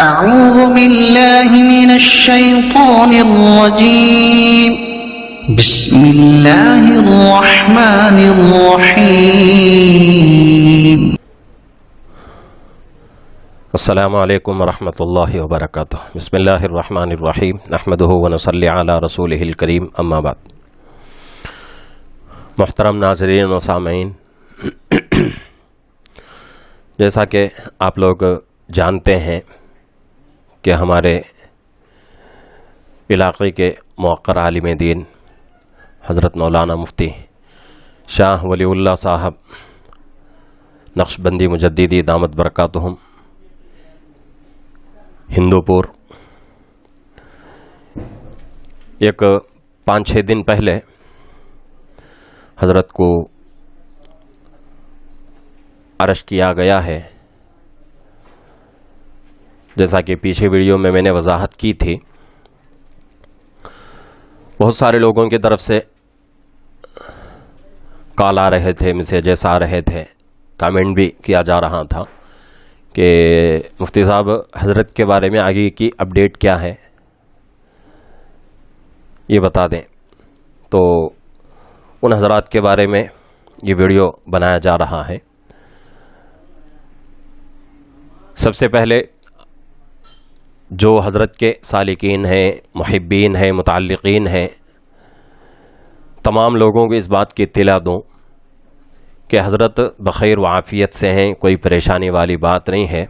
أعوذ بالله من الشيطان الرجيم بسم الله الرحمن الرحيم السلام علیکم ورحمۃ اللہ وبرکاتہ۔ بسم اللہ الرحمن الرحیم نحمدہ ونصلی علی رسولہ الکریم، اما بعد۔ محترم ناظرین و سامعین، جیسا کہ آپ لوگ جانتے ہیں کہ ہمارے علاقے کے موقر عالم دین حضرت مولانا مفتی شاہ ولی اللہ صاحب نقشبندی مجددی دامت برکاتہم ہندوپور ایک 5-6 دن پہلے حضرت کو عرش کیا گیا ہے۔ جیسا کہ پیچھے ویڈیو میں نے وضاحت کی تھی، بہت سارے لوگوں کی طرف سے کال آ رہے تھے، میسیجز آ رہے تھے، کامنٹ بھی کیا جا رہا تھا کہ مفتی صاحب حضرت کے بارے میں آگے کی اپڈیٹ کیا ہے، یہ بتا دیں۔ تو ان حضرات کے بارے میں یہ ویڈیو بنایا جا رہا ہے۔ سب سے پہلے جو حضرت کے سالکین ہیں، محبین ہیں، متعلقین ہیں، تمام لوگوں کو اس بات کی اطلاع دوں کہ حضرت بخیر و عافیت سے ہیں، کوئی پریشانی والی بات نہیں ہے۔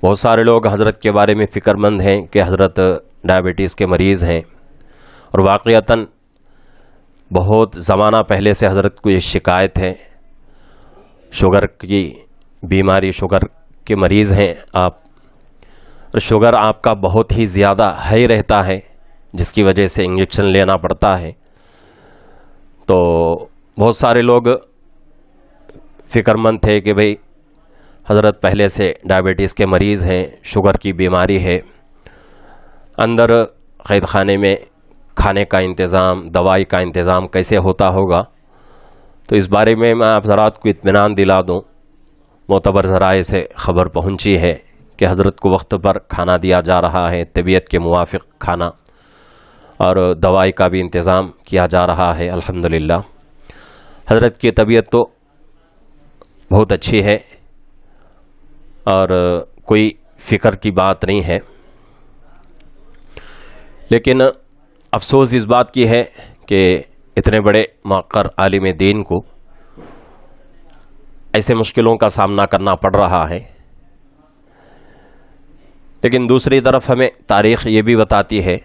بہت سارے لوگ حضرت کے بارے میں فکر مند ہیں کہ حضرت ڈائبٹیز کے مریض ہیں، اور واقعتاً بہت زمانہ پہلے سے حضرت کو یہ شکایت ہے، شوگر کی بیماری، شوگر کے مریض ہیں آپ، اور شوگر آپ کا بہت ہی زیادہ ہائی رہتا ہے، جس کی وجہ سے انجیکشن لینا پڑتا ہے۔ تو بہت سارے لوگ فکر مند تھے کہ بھئی حضرت پہلے سے ڈائبٹیز کے مریض ہیں، شوگر کی بیماری ہے، اندر قید خانے میں کھانے کا انتظام، دوائی کا انتظام کیسے ہوتا ہوگا۔ تو اس بارے میں آپ حضرات کو اطمینان دلا دوں، معتبر ذرائع سے خبر پہنچی ہے کہ حضرت کو وقت پر کھانا دیا جا رہا ہے، طبیعت کے موافق کھانا، اور دوائی کا بھی انتظام کیا جا رہا ہے الحمدللہ۔ حضرت کی طبیعت تو بہت اچھی ہے اور کوئی فکر کی بات نہیں ہے، لیکن افسوس اس بات کی ہے کہ اتنے بڑے موقر عالم دین کو ایسے مشکلوں کا سامنا کرنا پڑ رہا ہے۔ لیکن دوسری طرف ہمیں تاریخ یہ بھی بتاتی ہے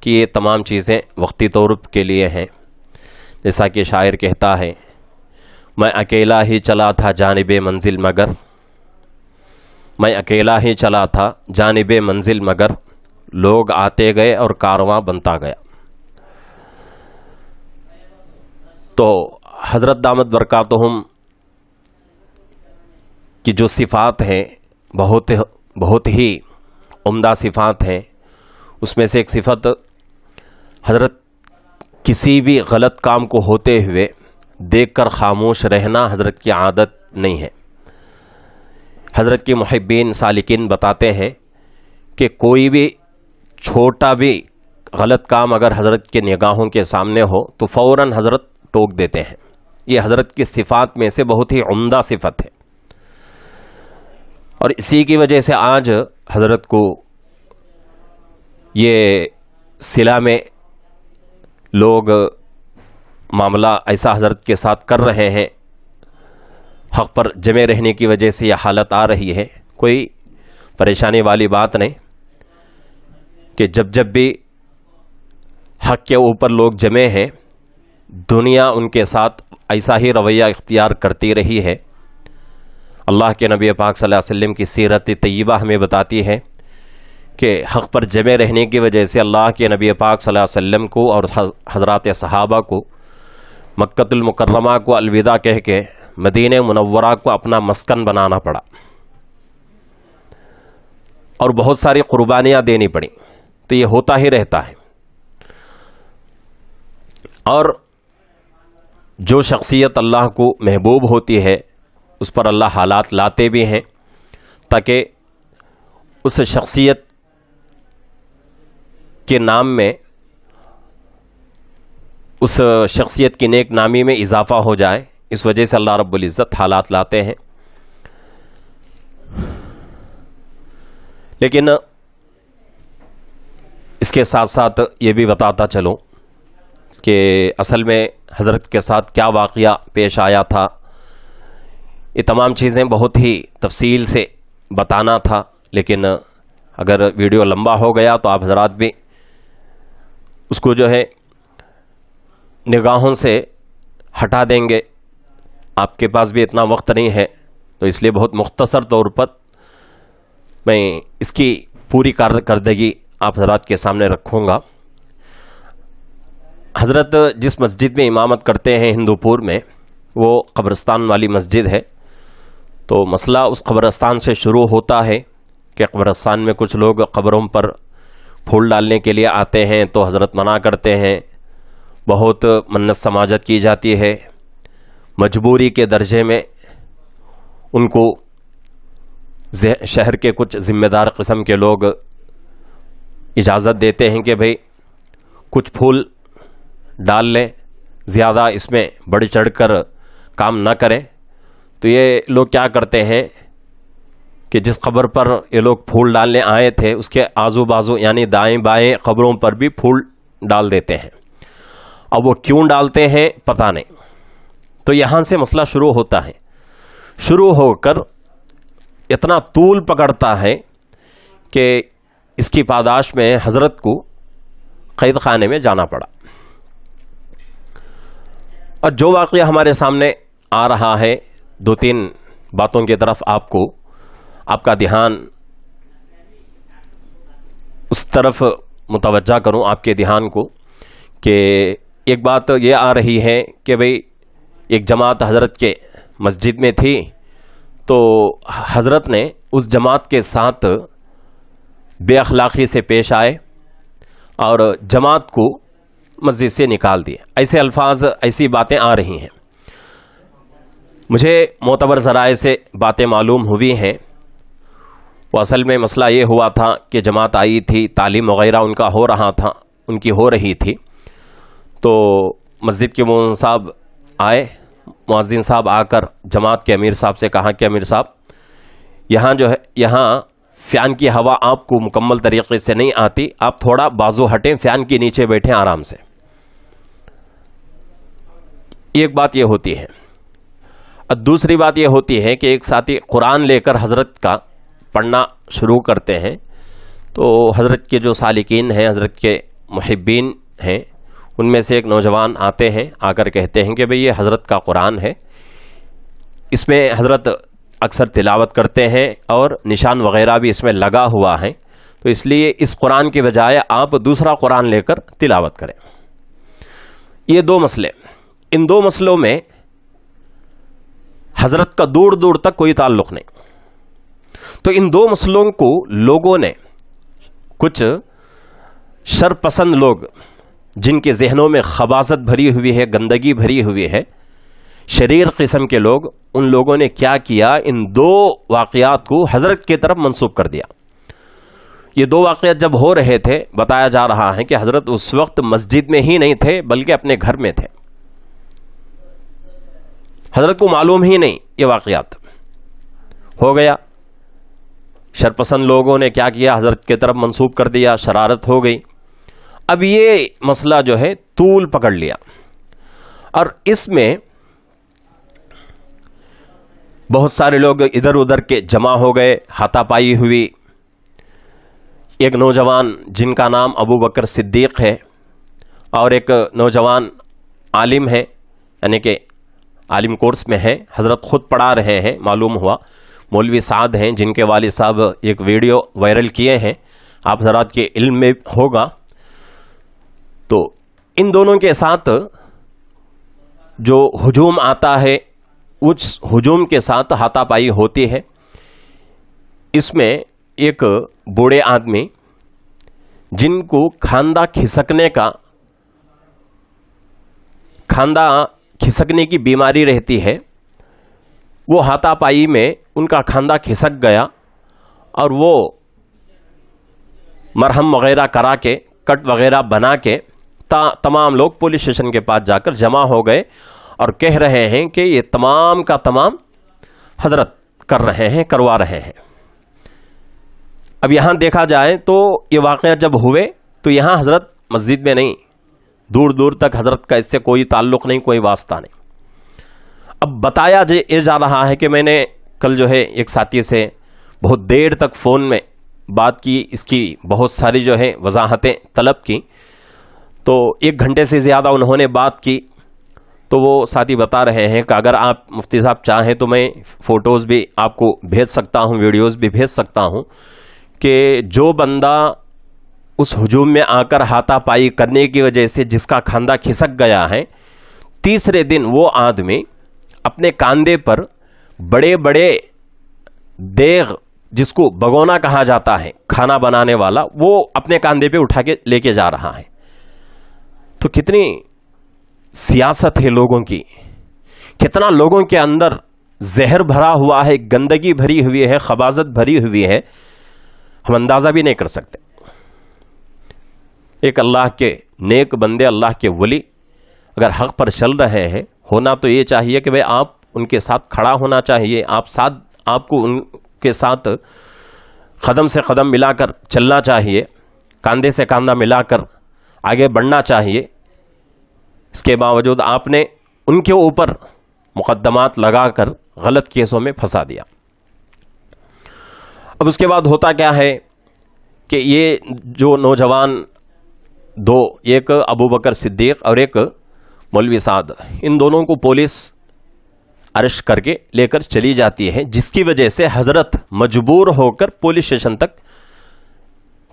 کہ یہ تمام چیزیں وقتی طور کے لیے ہیں۔ جیسا کہ شاعر کہتا ہے، میں اکیلا ہی چلا تھا جانب منزل مگر، میں اکیلا ہی چلا تھا جانب منزل مگر، لوگ آتے گئے اور کارواں بنتا گیا۔ تو حضرت دامت برکاتہم کی جو صفات ہیں بہت ہی عمدہ صفات ہیں۔ اس میں سے ایک صفت، حضرت کسی بھی غلط کام کو ہوتے ہوئے دیکھ کر خاموش رہنا حضرت کی عادت نہیں ہے۔ حضرت کے محبین سالکین بتاتے ہیں کہ کوئی بھی چھوٹا بھی غلط کام اگر حضرت کے نگاہوں کے سامنے ہو تو فوراً حضرت ٹوک دیتے ہیں۔ یہ حضرت کی صفات میں سے بہت ہی عمدہ صفت ہے، اور اسی کی وجہ سے آج حضرت کو یہ صلہ میں لوگ معاملہ ایسا حضرت کے ساتھ کر رہے ہیں، حق پر جمے رہنے کی وجہ سے یہ حالت آ رہی ہے۔ کوئی پریشانی والی بات نہیں کہ جب بھی حق کے اوپر لوگ جمے ہیں، دنیا ان کے ساتھ ایسا ہی رویہ اختیار کرتی رہی ہے۔ اللہ کے نبی پاک صلی اللہ علیہ وسلم کی سیرت طیبہ ہمیں بتاتی ہے کہ حق پر جمے رہنے کی وجہ سے اللہ کے نبی پاک صلی اللہ علیہ وسلم کو اور حضرات صحابہ کو مکۃ المکرمہ کو الوداع کہہ کے مدینہ منورہ کو اپنا مسکن بنانا پڑا، اور بہت ساری قربانیاں دینی پڑیں۔ تو یہ ہوتا ہی رہتا ہے، اور جو شخصیت اللہ کو محبوب ہوتی ہے اس پر اللہ حالات لاتے بھی ہیں تاکہ اس شخصیت کے نام میں، اس شخصیت کی نیک نامی میں اضافہ ہو جائے، اس وجہ سے اللہ رب العزت حالات لاتے ہیں۔ لیکن اس کے ساتھ ساتھ یہ بھی بتاتا چلوں کہ اصل میں حضرت کے ساتھ کیا واقعہ پیش آیا تھا، یہ تمام چیزیں بہت ہی تفصیل سے بتانا تھا، لیکن اگر ویڈیو لمبا ہو گیا تو آپ حضرات بھی اس کو جو ہے نگاہوں سے ہٹا دیں گے، آپ کے پاس بھی اتنا وقت نہیں ہے، تو اس لیے بہت مختصر طور پر میں اس کی پوری کارکردگی آپ حضرات کے سامنے رکھوں گا۔ حضرت جس مسجد میں امامت کرتے ہیں ہندو پور میں، وہ قبرستان والی مسجد ہے، تو مسئلہ اس قبرستان سے شروع ہوتا ہے کہ قبرستان میں کچھ لوگ قبروں پر پھول ڈالنے کے لیے آتے ہیں تو حضرت منع کرتے ہیں، بہت منت سماجت کی جاتی ہے، مجبوری کے درجے میں ان کو شہر کے کچھ ذمہ دار قسم کے لوگ اجازت دیتے ہیں کہ بھئی کچھ پھول ڈال لیں، زیادہ اس میں بڑھ چڑھ کر کام نہ کریں۔ تو یہ لوگ کیا کرتے ہیں کہ جس قبر پر یہ لوگ پھول ڈالنے آئے تھے اس کے آزو بازو یعنی دائیں بائیں قبروں پر بھی پھول ڈال دیتے ہیں۔ اب وہ کیوں ڈالتے ہیں پتہ نہیں، تو یہاں سے مسئلہ شروع ہوتا ہے، شروع ہو کر اتنا طول پکڑتا ہے کہ اس کی پاداش میں حضرت کو قید خانے میں جانا پڑا۔ اور جو واقعہ ہمارے سامنے آ رہا ہے، دو تین باتوں کی طرف آپ کا دھیان اس طرف متوجہ کروں، آپ کے دھیان کو، کہ ایک بات یہ آ رہی ہے کہ بھئی ایک جماعت حضرت کے مسجد میں تھی، تو حضرت نے اس جماعت کے ساتھ بے اخلاقی سے پیش آئے اور جماعت کو مسجد سے نکال دیے۔ ایسے الفاظ، ایسی باتیں آ رہی ہیں۔ مجھے معتبر ذرائع سے باتیں معلوم ہوئی ہیں، وہ اصل میں مسئلہ یہ ہوا تھا کہ جماعت آئی تھی، تعلیم وغیرہ ان کا ان کی ہو رہی تھی، تو مسجد کے مؤذن صاحب آئے، مؤذن صاحب آ کر جماعت کے امیر صاحب سے کہا کہ امیر صاحب یہاں فین کی ہوا آپ کو مکمل طریقے سے نہیں آتی، آپ تھوڑا بازو ہٹیں، فین کے نیچے بیٹھیں آرام سے۔ ایک بات یہ ہوتی ہے، اور دوسری بات یہ ہوتی ہے کہ ایک ساتھی قرآن لے کر حضرت کا پڑھنا شروع کرتے ہیں، تو حضرت کے جو سالکین ہیں، حضرت کے محبین ہیں، ان میں سے ایک نوجوان آتے ہیں، آ کر کہتے ہیں کہ بھئی یہ حضرت کا قرآن ہے، اس میں حضرت اکثر تلاوت کرتے ہیں اور نشان وغیرہ بھی اس میں لگا ہوا ہے، تو اس لیے اس قرآن کے بجائے آپ دوسرا قرآن لے کر تلاوت کریں۔ یہ دو مسئلے، ان دو مسئلوں میں حضرت کا دور دور تک کوئی تعلق نہیں، تو ان دو مسئلوں کو لوگوں نے، کچھ شرپسند لوگ جن کے ذہنوں میں خباثت بھری ہوئی ہے، گندگی بھری ہوئی ہے، شریر قسم کے لوگ، ان لوگوں نے کیا کیا، ان دو واقعات کو حضرت کی طرف منسوب کر دیا۔ یہ دو واقعات جب ہو رہے تھے، بتایا جا رہا ہے کہ حضرت اس وقت مسجد میں ہی نہیں تھے بلکہ اپنے گھر میں تھے، حضرت کو معلوم ہی نہیں یہ واقعات ہو گیا۔ شرپسند لوگوں نے کیا کیا، حضرت کی طرف منسوب کر دیا، شرارت ہو گئی۔ اب یہ مسئلہ جو ہے طول پکڑ لیا، اور اس میں بہت سارے لوگ ادھر ادھر کے جمع ہو گئے، ہاتھا پائی ہوئی۔ ایک نوجوان جن کا نام ابو بکر صدیق ہے، اور ایک نوجوان عالم ہے، یعنی کہ عالم کورس میں ہے، حضرت خود پڑھا رہے ہیں، معلوم ہوا مولوی سعد ہیں، جن کے والد صاحب ایک ویڈیو وائرل کیے ہیں، آپ حضرات کے علم میں ہوگا۔ تو ان دونوں کے ساتھ جو ہجوم آتا ہے، اس ہجوم کے ساتھ ہاتھا پائی ہوتی ہے۔ اس میں ایک بوڑھے آدمی جن کو کھاندہ کھسکنے کی بیماری رہتی ہے، وہ ہاتھا پائی میں ان کا کھاندہ کھسک گیا اور وہ مرہم وغیرہ کرا کے کٹ وغیرہ بنا کے تمام لوگ پولیس اسٹیشن کے پاس جا کر جمع ہو گئے اور کہہ رہے ہیں کہ یہ تمام کا تمام حضرت کر رہے ہیں، کروا رہے ہیں۔ اب یہاں دیکھا جائے تو یہ واقعہ جب ہوئے تو یہاں حضرت مسجد میں نہیں، دور دور تک حضرت کا اس سے کوئی تعلق نہیں، کوئی واسطہ نہیں۔ اب بتایا یہ جا رہا ہے کہ میں نے کل جو ہے ایک ساتھی سے بہت دیر تک فون میں بات کی، اس کی بہت ساری جو ہے وضاحتیں طلب کی، تو 1 گھنٹے سے زیادہ انہوں نے بات کی۔ تو وہ ساتھی بتا رہے ہیں کہ اگر آپ مفتی صاحب چاہیں تو میں فوٹوز بھی آپ کو بھیج سکتا ہوں، ویڈیوز بھی بھیج سکتا ہوں، کہ جو بندہ اس ہجوم میں آ کر ہاتھا پائی کرنے کی وجہ سے جس کا کھاندہ کھسک گیا ہے، تیسرے دن وہ آدمی اپنے کاندھے پر بڑے بڑے دیغ، جس کو بگونا کہا جاتا ہے، کھانا بنانے والا، وہ اپنے کاندھے پہ اٹھا کے لے کے جا رہا ہے۔ تو کتنی سیاست ہے لوگوں کی، کتنا لوگوں کے اندر زہر بھرا ہوا ہے، گندگی بھری ہوئی ہے، خباثت بھری ہوئی ہے، ہم اندازہ بھی نہیں کر سکتے۔ ایک اللہ کے نیک بندے، اللہ کے ولی اگر حق پر چل رہے ہیں، ہونا تو یہ چاہیے کہ آپ ان کے ساتھ کھڑا ہونا چاہیے، آپ کو ان کے ساتھ قدم سے قدم ملا کر چلنا چاہیے، کاندھے سے کاندھا ملا کر آگے بڑھنا چاہیے۔ اس کے باوجود آپ نے ان کے اوپر مقدمات لگا کر غلط کیسوں میں پھنسا دیا۔ اب اس کے بعد ہوتا کیا ہے کہ یہ جو نوجوان دو، ایک ابو بکر صدیق اور ایک مولوی سعد، ان دونوں کو پولیس ارسٹ کر کے لے کر چلی جاتی ہے، جس کی وجہ سے حضرت مجبور ہو کر پولیس اسٹیشن تک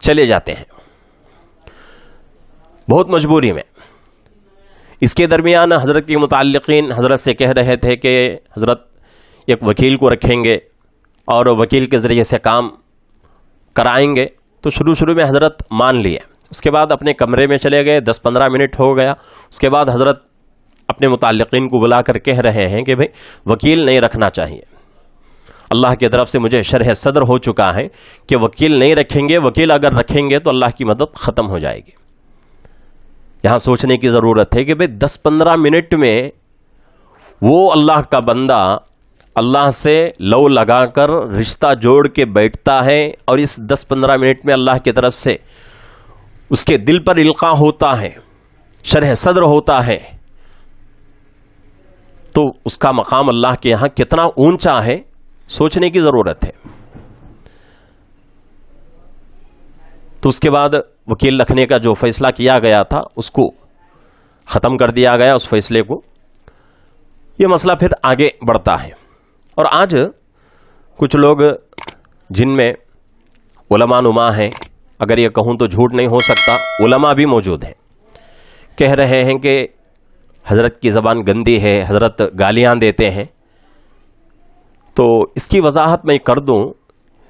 چلے جاتے ہیں، بہت مجبوری میں۔ اس کے درمیان حضرت کے متعلقین حضرت سے کہہ رہے تھے کہ حضرت ایک وکیل کو رکھیں گے اور وکیل کے ذریعے سے کام کرائیں گے، تو شروع میں حضرت مان لیے۔ اس کے بعد اپنے کمرے میں چلے گئے، 10-15 منٹ ہو گیا، اس کے بعد حضرت اپنے متعلقین کو بلا کر کہہ رہے ہیں کہ بھئی وکیل نہیں رکھنا چاہیے، اللہ کی طرف سے مجھے شرح صدر ہو چکا ہے کہ وکیل نہیں رکھیں گے، وکیل اگر رکھیں گے تو اللہ کی مدد ختم ہو جائے گی۔ یہاں سوچنے کی ضرورت ہے کہ بھئی 10-15 منٹ میں وہ اللہ کا بندہ اللہ سے لو لگا کر رشتہ جوڑ کے بیٹھتا ہے، اور اس 10-15 منٹ میں اللہ کی طرف سے اس کے دل پر القاء ہوتا ہے، شرح صدر ہوتا ہے، تو اس کا مقام اللہ کے یہاں کتنا اونچا ہے، سوچنے کی ضرورت ہے۔ تو اس کے بعد وکیل رکھنے کا جو فیصلہ کیا گیا تھا اس کو ختم کر دیا گیا، اس فیصلے کو۔ یہ مسئلہ پھر آگے بڑھتا ہے، اور آج کچھ لوگ جن میں علماء نما ہیں، اگر یہ کہوں تو جھوٹ نہیں ہو سکتا، علماء بھی موجود ہیں، کہہ رہے ہیں کہ حضرت کی زبان گندی ہے، حضرت گالیاں دیتے ہیں۔ تو اس کی وضاحت میں کر دوں،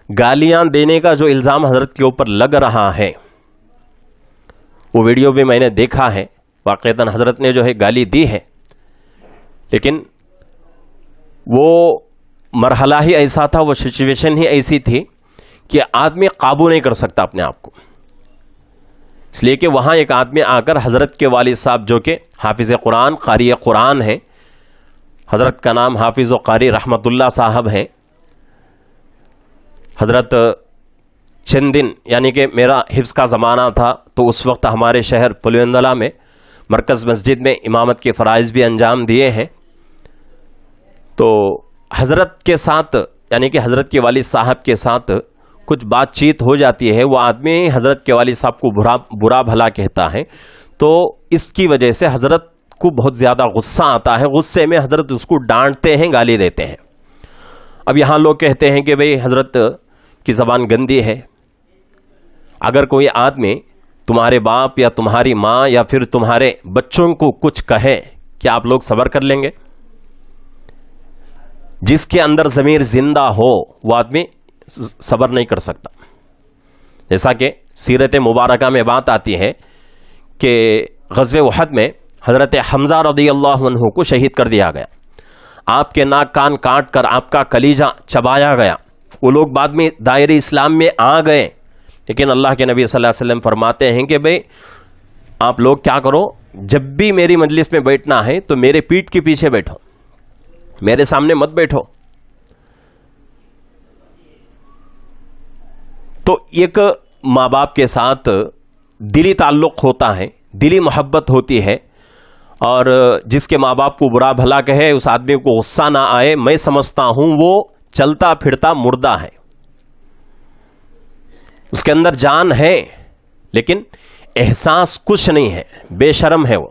گالیاں دینے کا جو الزام حضرت کے اوپر لگ رہا ہے، وہ ویڈیو بھی میں نے دیکھا ہے، واقعتاً حضرت نے جو ہے گالی دی ہے، لیکن وہ مرحلہ ہی ایسا تھا، وہ سچویشن ہی ایسی تھی کہ آدمی قابو نہیں کر سکتا اپنے آپ کو، اس لیے کہ وہاں ایک آدمی آ کر حضرت کے والد صاحب جو کہ حافظ قرآن، قاری قرآن ہیں، حضرت کا نام حافظ و قاری رحمت اللہ صاحب ہیں، حضرت چند دن یعنی کہ میرا حفظ کا زمانہ تھا تو اس وقت ہمارے شہر پلوندلہ میں مرکز مسجد میں امامت کے فرائض بھی انجام دیے ہیں۔ تو حضرت کے ساتھ یعنی کہ حضرت کے والد صاحب کے ساتھ کچھ بات چیت ہو جاتی ہے، وہ آدمی حضرت کے والد صاحب کو برا بھلا کہتا ہے، تو اس کی وجہ سے حضرت کو بہت زیادہ غصہ آتا ہے، غصے میں حضرت اس کو ڈانٹتے ہیں، گالی دیتے ہیں۔ اب یہاں لوگ کہتے ہیں کہ بھئی حضرت کی زبان گندی ہے، اگر کوئی آدمی تمہارے باپ یا تمہاری ماں یا پھر تمہارے بچوں کو کچھ کہے، کیا آپ لوگ صبر کر لیں گے؟ جس کے اندر ضمیر زندہ ہو وہ آدمی صبر نہیں کر سکتا۔ جیسا کہ سیرت مبارکہ میں بات آتی ہے کہ غزوہ احد میں حضرت حمزہ رضی اللہ عنہ کو شہید کر دیا گیا، آپ کے ناک کان کاٹ کر آپ کا کلیجہ چبایا گیا۔ وہ لوگ بعد میں دائرے اسلام میں آ گئے، لیکن اللہ کے نبی صلی اللہ علیہ وسلم فرماتے ہیں کہ بھئی آپ لوگ کیا کرو، جب بھی میری مجلس میں بیٹھنا ہے تو میرے پیٹھ کے پیچھے بیٹھو، میرے سامنے مت بیٹھو۔ تو ایک ماں باپ کے ساتھ دلی تعلق ہوتا ہے، دلی محبت ہوتی ہے، اور جس کے ماں باپ کو برا بھلا کہے اس آدمی کو غصہ نہ آئے، میں سمجھتا ہوں وہ چلتا پھرتا مردہ ہے، اس کے اندر جان ہے لیکن احساس کچھ نہیں ہے، بے شرم ہے وہ۔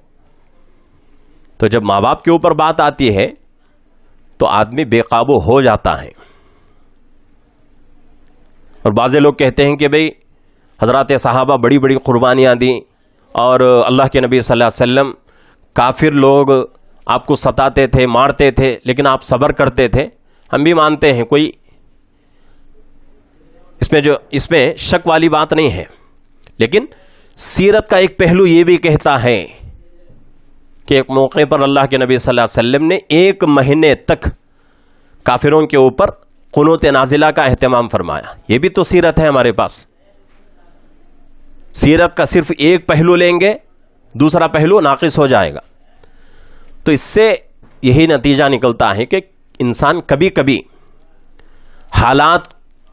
تو جب ماں باپ کے اوپر بات آتی ہے تو آدمی بے قابو ہو جاتا ہے۔ اور بعض لوگ کہتے ہیں کہ بھئی حضرات صحابہ بڑی بڑی قربانیاں دیں، اور اللہ کے نبی صلی اللہ علیہ وسلم کافر لوگ آپ کو ستاتے تھے، مارتے تھے، لیکن آپ صبر کرتے تھے۔ ہم بھی مانتے ہیں، کوئی اس میں شک والی بات نہیں ہے، لیکن سیرت کا ایک پہلو یہ بھی کہتا ہے کہ ایک موقع پر اللہ کے نبی صلی اللہ علیہ وسلم نے 1 مہینے تک کافروں کے اوپر قنوت نازلہ کا اہتمام فرمایا۔ یہ بھی تو سیرت ہے ہمارے پاس۔ سیرت کا صرف ایک پہلو لیں گے، دوسرا پہلو ناقص ہو جائے گا۔ تو اس سے یہی نتیجہ نکلتا ہے کہ انسان کبھی کبھی حالات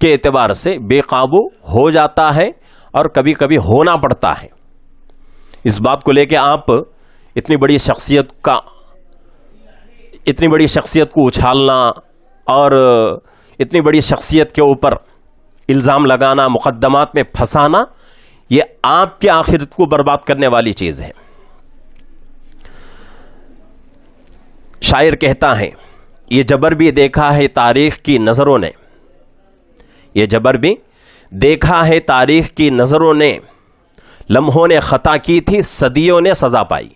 کے اعتبار سے بے قابو ہو جاتا ہے اور کبھی کبھی ہونا پڑتا ہے۔ اس بات کو لے کے آپ اتنی بڑی شخصیت کو اچھالنا اور اتنی بڑی شخصیت کے اوپر الزام لگانا، مقدمات میں پھنسانا، یہ آپ کی آخرت کو برباد کرنے والی چیز ہے۔ شاعر کہتا ہے، یہ جبر بھی دیکھا ہے تاریخ کی نظروں نے، یہ جبر بھی دیکھا ہے تاریخ کی نظروں نے، لمحوں نے خطا کی تھی صدیوں نے سزا پائی۔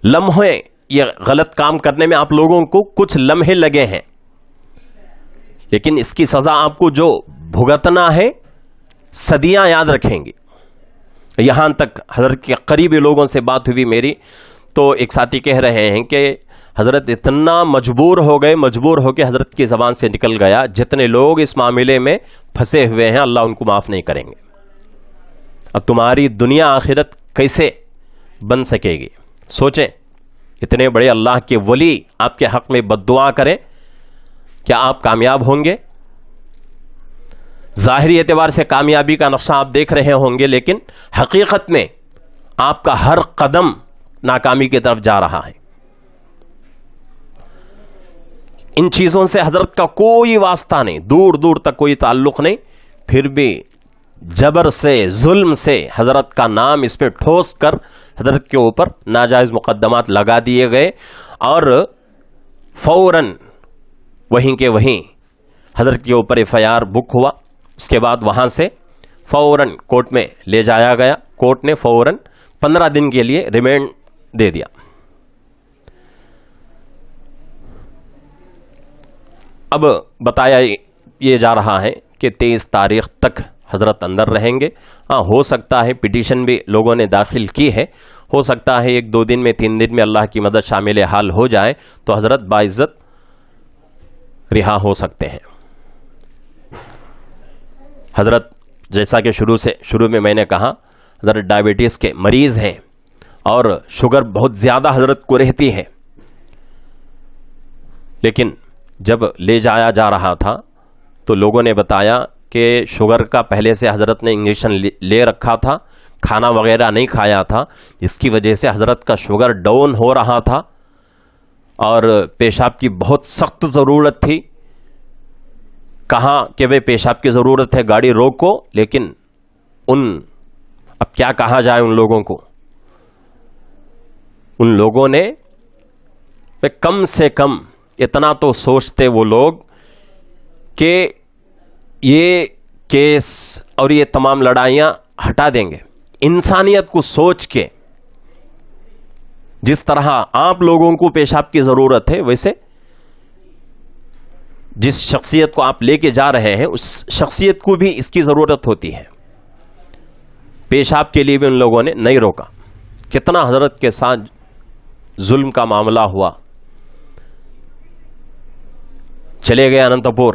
لمحے، یہ غلط کام کرنے میں آپ لوگوں کو کچھ لمحے لگے ہیں، لیکن اس کی سزا آپ کو جو بھگتنا ہے صدیاں یاد رکھیں گی۔ یہاں تک حضرت کے قریبی لوگوں سے بات ہوئی میری، تو ایک ساتھی کہہ رہے ہیں کہ حضرت اتنا مجبور ہو کے حضرت کی زبان سے نکل گیا، جتنے لوگ اس معاملے میں پھنسے ہوئے ہیں اللہ ان کو معاف نہیں کریں گے۔ اب تمہاری دنیا آخرت کیسے بن سکے گی؟ سوچیں، اتنے بڑے اللہ کے ولی آپ کے حق میں بد دعا کریں، کیا آپ کامیاب ہوں گے؟ ظاہری اعتبار سے کامیابی کا نقشہ آپ دیکھ رہے ہوں گے، لیکن حقیقت میں آپ کا ہر قدم ناکامی کی طرف جا رہا ہے۔ ان چیزوں سے حضرت کا کوئی واسطہ نہیں، دور دور تک کوئی تعلق نہیں، پھر بھی جبر سے، ظلم سے حضرت کا نام اس پہ ٹھوس کر حضرت کے اوپر ناجائز مقدمات لگا دیے گئے، اور فوراً وہیں کے وہیں حضرت کے اوپر FIR بک ہوا۔ اس کے بعد وہاں سے فوراً کورٹ میں لے جایا گیا، کورٹ نے فوراً 15 دن کے لیے ریمانڈ دے دیا۔ اب بتایا یہ جا رہا ہے کہ 23 تاریخ تک حضرت اندر رہیں گے۔ ہاں، ہو سکتا ہے پٹیشن بھی لوگوں نے داخل کی ہے، ہو سکتا ہے 1-2 دن میں 3 دن میں اللہ کی مدد شامل حال ہو جائے تو حضرت باعزت رہا ہو سکتے ہیں۔ حضرت جیسا کہ شروع میں نے کہا، حضرت ڈائبٹیز کے مریض ہیں اور شوگر بہت زیادہ حضرت کو رہتی ہے، لیکن جب لے جایا جا رہا تھا تو لوگوں نے بتایا کہ شوگر کا پہلے سے حضرت نے انجیکشن لے رکھا تھا، کھانا وغیرہ نہیں کھایا تھا، جس کی وجہ سے حضرت کا شوگر ڈاؤن ہو رہا تھا اور پیشاب کی بہت سخت ضرورت تھی۔ کہا کہ بھئی پیشاب کی ضرورت ہے، گاڑی روکو، لیکن اب کیا کہا جائے ان لوگوں کو، ان لوگوں نے کم سے کم اتنا تو سوچتے وہ لوگ کہ یہ کیس اور یہ تمام لڑائیاں ہٹا دیں گے۔ انسانیت کو سوچ کے، جس طرح آپ لوگوں کو پیشاب کی ضرورت ہے، ویسے جس شخصیت کو آپ لے کے جا رہے ہیں اس شخصیت کو بھی اس کی ضرورت ہوتی ہے۔ پیشاب کے لیے بھی ان لوگوں نے نہیں روکا۔ کتنا حضرت کے ساتھ ظلم کا معاملہ ہوا۔ چلے گئے اننت پور،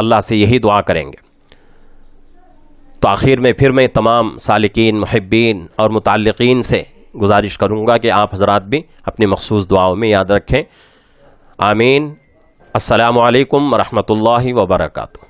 اللہ سے یہی دعا کریں گے۔ تو آخر میں پھر میں تمام سالکین، محبین اور متعلقین سے گزارش کروں گا کہ آپ حضرات بھی اپنی مخصوص دعاؤں میں یاد رکھیں۔ آمین۔ السلام علیکم ورحمۃ اللہ وبرکاتہ۔